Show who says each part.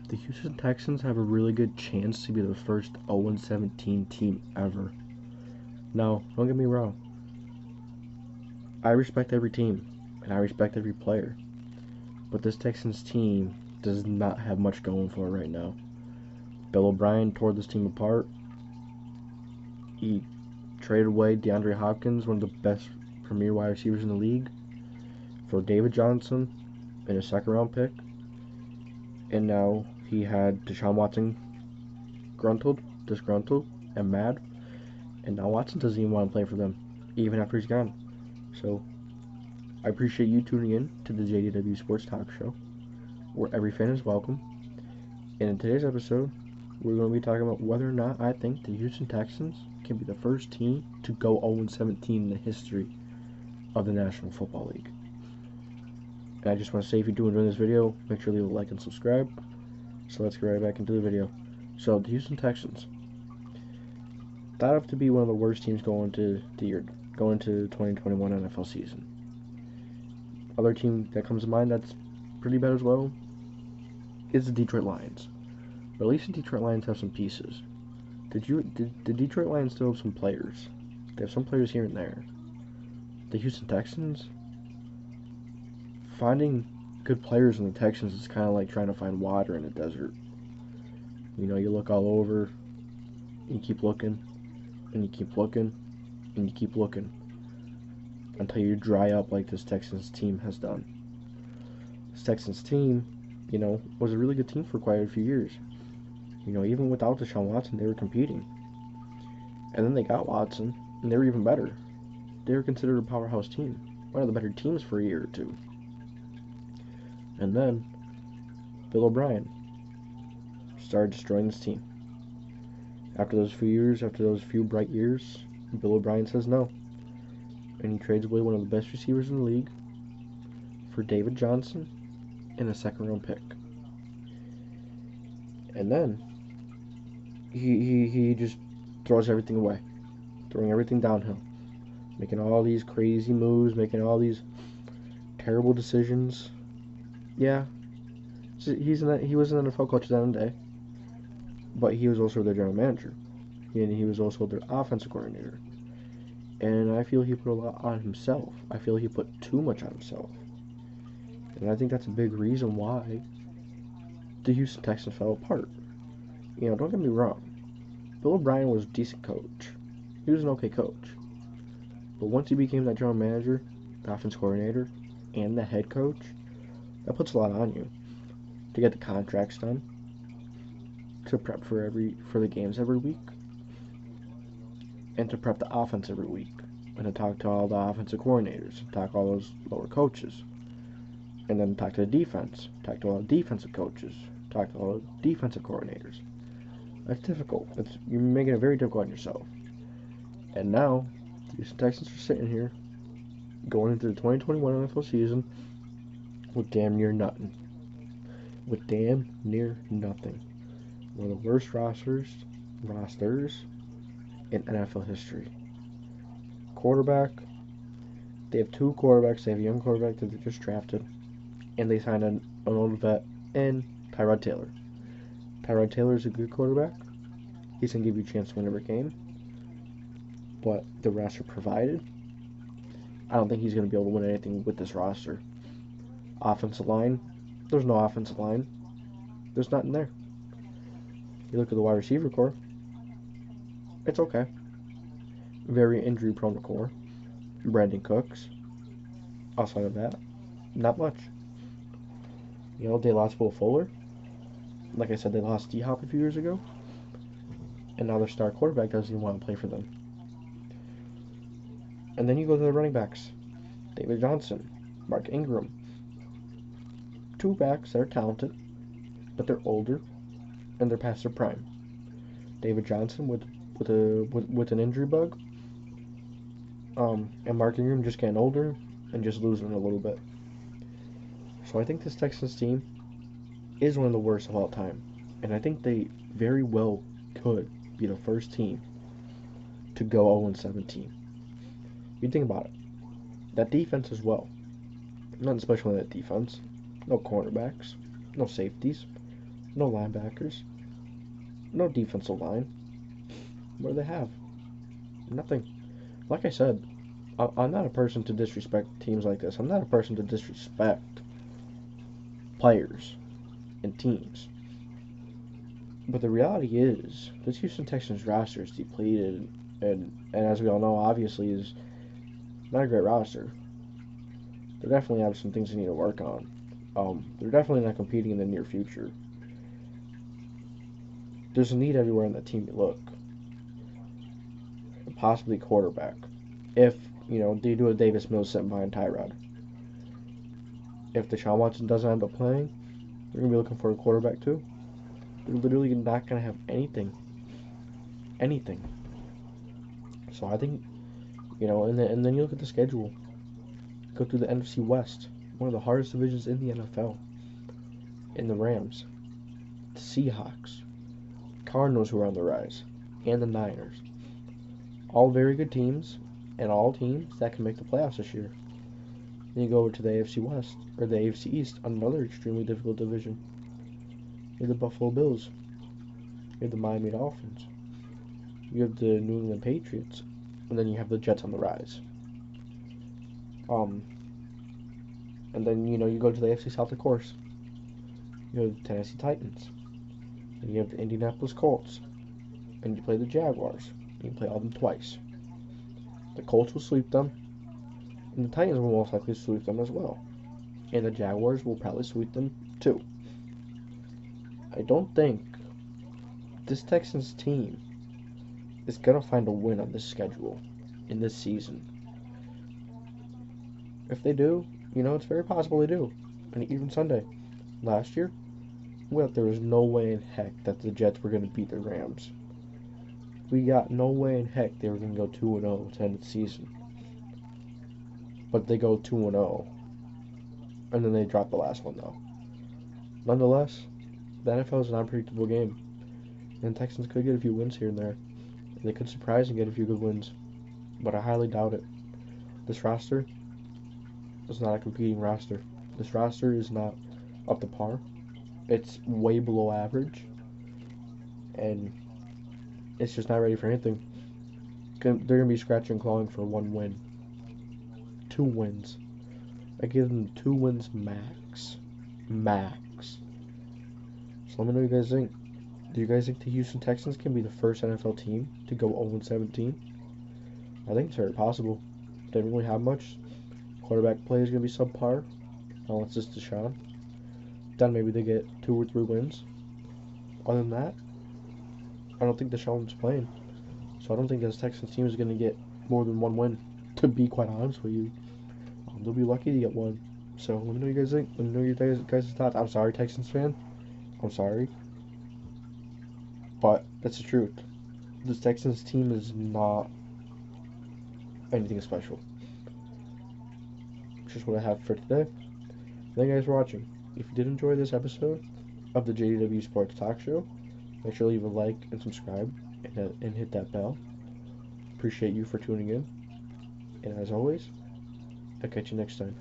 Speaker 1: The Houston Texans have a really good chance to be the first 0-17 team ever. Now, don't get me wrong. I respect every team, and I respect every player. But this Texans team does not have much going for it right now. Bill O'Brien tore this team apart. He traded away DeAndre Hopkins, one of the best premier wide receivers in the league, for David Johnson and a second-round pick. And now he had Deshaun Watson disgruntled, and mad. And now Watson doesn't even want to play for them, even after he's gone. So, I appreciate you tuning in to the JDW Sports Talk Show, where every fan is welcome. And in today's episode, we're going to be talking about whether or not I think the Houston Texans can be the first team to go 0-17 in the history of the National Football League. And I just want to say, if you're enjoying this video, make sure to leave a like and subscribe. So let's get right back into the video. So the Houston Texans thought of to be one of the worst teams going to 2021 NFL season. Other team that comes to mind that's pretty bad as well is the Detroit Lions. But at least the Detroit Lions have some pieces. Did the Detroit Lions still have some players? They have some players here and there. The Houston Texans, finding good players in the Texans is kind of like trying to find water in a desert. You know, you look all over, you keep looking, and you keep looking, and you keep looking, until you dry up like this Texans team has done. This Texans team, you know, was a really good team for quite a few years. You know, even without Deshaun Watson, they were competing. And then they got Watson, and they were even better. They were considered a powerhouse team, one of the better teams for a year or two. And then Bill O'Brien started destroying this team. After those few years, after those few bright years, Bill O'Brien says no. And he trades away one of the best receivers in the league for David Johnson and a second-round pick. And then he just throws everything away, throwing everything downhill, making all these crazy moves, making all these terrible decisions. Yeah, he was an NFL coach at the end of the day, but he was also their general manager, and he was also their offensive coordinator. And I feel he put a lot on himself. I feel he put too much on himself. And I think that's a big reason why the Houston Texans fell apart. You know, don't get me wrong. Bill O'Brien was a decent coach. He was an okay coach. But once he became that general manager, the offense coordinator, and the head coach, that puts a lot on you. To get the contracts done, to prep for the games every week, and to prep the offense every week, and to talk to all the offensive coordinators, talk to all those lower coaches, and then talk to the defense, talk to all the defensive coaches, talk to all the defensive coordinators. That's difficult. You're making it very difficult on yourself. And now, the Houston Texans are sitting here, going into the 2021 NFL season with damn near nothing. With damn near nothing. One of the worst rosters in NFL history. Quarterback, they have two quarterbacks. They have a young quarterback that they just drafted, and they signed an old vet in Tyrod Taylor. Tyrod Taylor is a good quarterback. He's going to give you a chance to win every game. But the roster provided, I don't think he's going to be able to win anything with this roster. Offensive line, there's no offensive line. There's nothing there. You look at the wide receiver core, it's okay. Very injury-prone core. Brandon Cooks. Outside of that, not much. You know, they lost Will Fuller. Like I said, they lost D-Hop a few years ago. And now their star quarterback doesn't even want to play for them. And then you go to the running backs. David Johnson, Mark Ingram. Two backs that are talented, but they're older, and they're past their prime. David Johnson with an injury bug. And Mark Ingram just getting older and just losing a little bit. So I think this Texans team is one of the worst of all time. And I think they very well could be the first team to go 0-17. You think about it. That defense as well. Nothing special in that defense. No cornerbacks. No safeties. no linebackers, no defensive line. What do they have? Nothing. Like I said, I'm not a person to disrespect teams like this. I'm not a person to disrespect players and teams. But the reality is, this Houston Texans roster is depleted, and as we all know, obviously, is not a great roster. They definitely have some things they need to work on. They're definitely not competing in the near future. There's a need everywhere in the team you look. Possibly quarterback. If, they do a Davis Mills sitting behind Tyrod. If Deshaun Watson doesn't end up playing, they're going to be looking for a quarterback too. They're literally not going to have anything. Anything. So I think, and then you look at the schedule. Go through the NFC West, one of the hardest divisions in the NFL. And the Rams, the Seahawks, Cardinals who are on the rise, and the Niners. All very good teams, and all teams that can make the playoffs this year. Then you go over to the AFC West, or the AFC East, another extremely difficult division. You have the Buffalo Bills. You have the Miami Dolphins. You have the New England Patriots. And then you have the Jets on the rise. And then, you go to the AFC South, of course. You have the Tennessee Titans. And you have the Indianapolis Colts. And you play the Jaguars. You can play all of them twice. The Colts will sweep them. And the Titans will most likely sweep them as well. And the Jaguars will probably sweep them too. I don't think this Texans team is going to find a win on this schedule in this season. If they do, it's very possible they do. And even Sunday. Last year, there was no way in heck that the Jets were going to beat the Rams. We got no way in heck they were going to go 2-0 to end the season. But they go 2-0. And then they drop the last one, though. Nonetheless, the NFL is an unpredictable game. And the Texans could get a few wins here and there. They could surprise and get a few good wins. But I highly doubt it. This roster is not a competing roster. This roster is not up to par. It's way below average. And it's just not ready for anything. They're going to be scratching and clawing for 1 win. 2 wins. I give them 2 wins max. Max. So let me know what you guys think. Do you guys think the Houston Texans can be the first NFL team to go 0-17? I think it's very possible. They don't really have much. Quarterback play is going to be subpar. Unless it's Deshaun. Then maybe they get 2 or 3 wins. Other than that, I don't think Deshaun's playing. So I don't think this Texans team is going to get more than 1 win. To be quite honest with you. They'll be lucky to get 1. So let me know what you guys think. Let me know your guys' thoughts. I'm sorry, Texans fan. I'm sorry. But that's the truth. This Texans team is not anything special. It's just what I have for today. Thank you guys for watching. If you did enjoy this episode of the JDW Sports Talk Show, make sure to leave a like and subscribe and hit that bell. Appreciate you for tuning in. And as always, I'll catch you next time.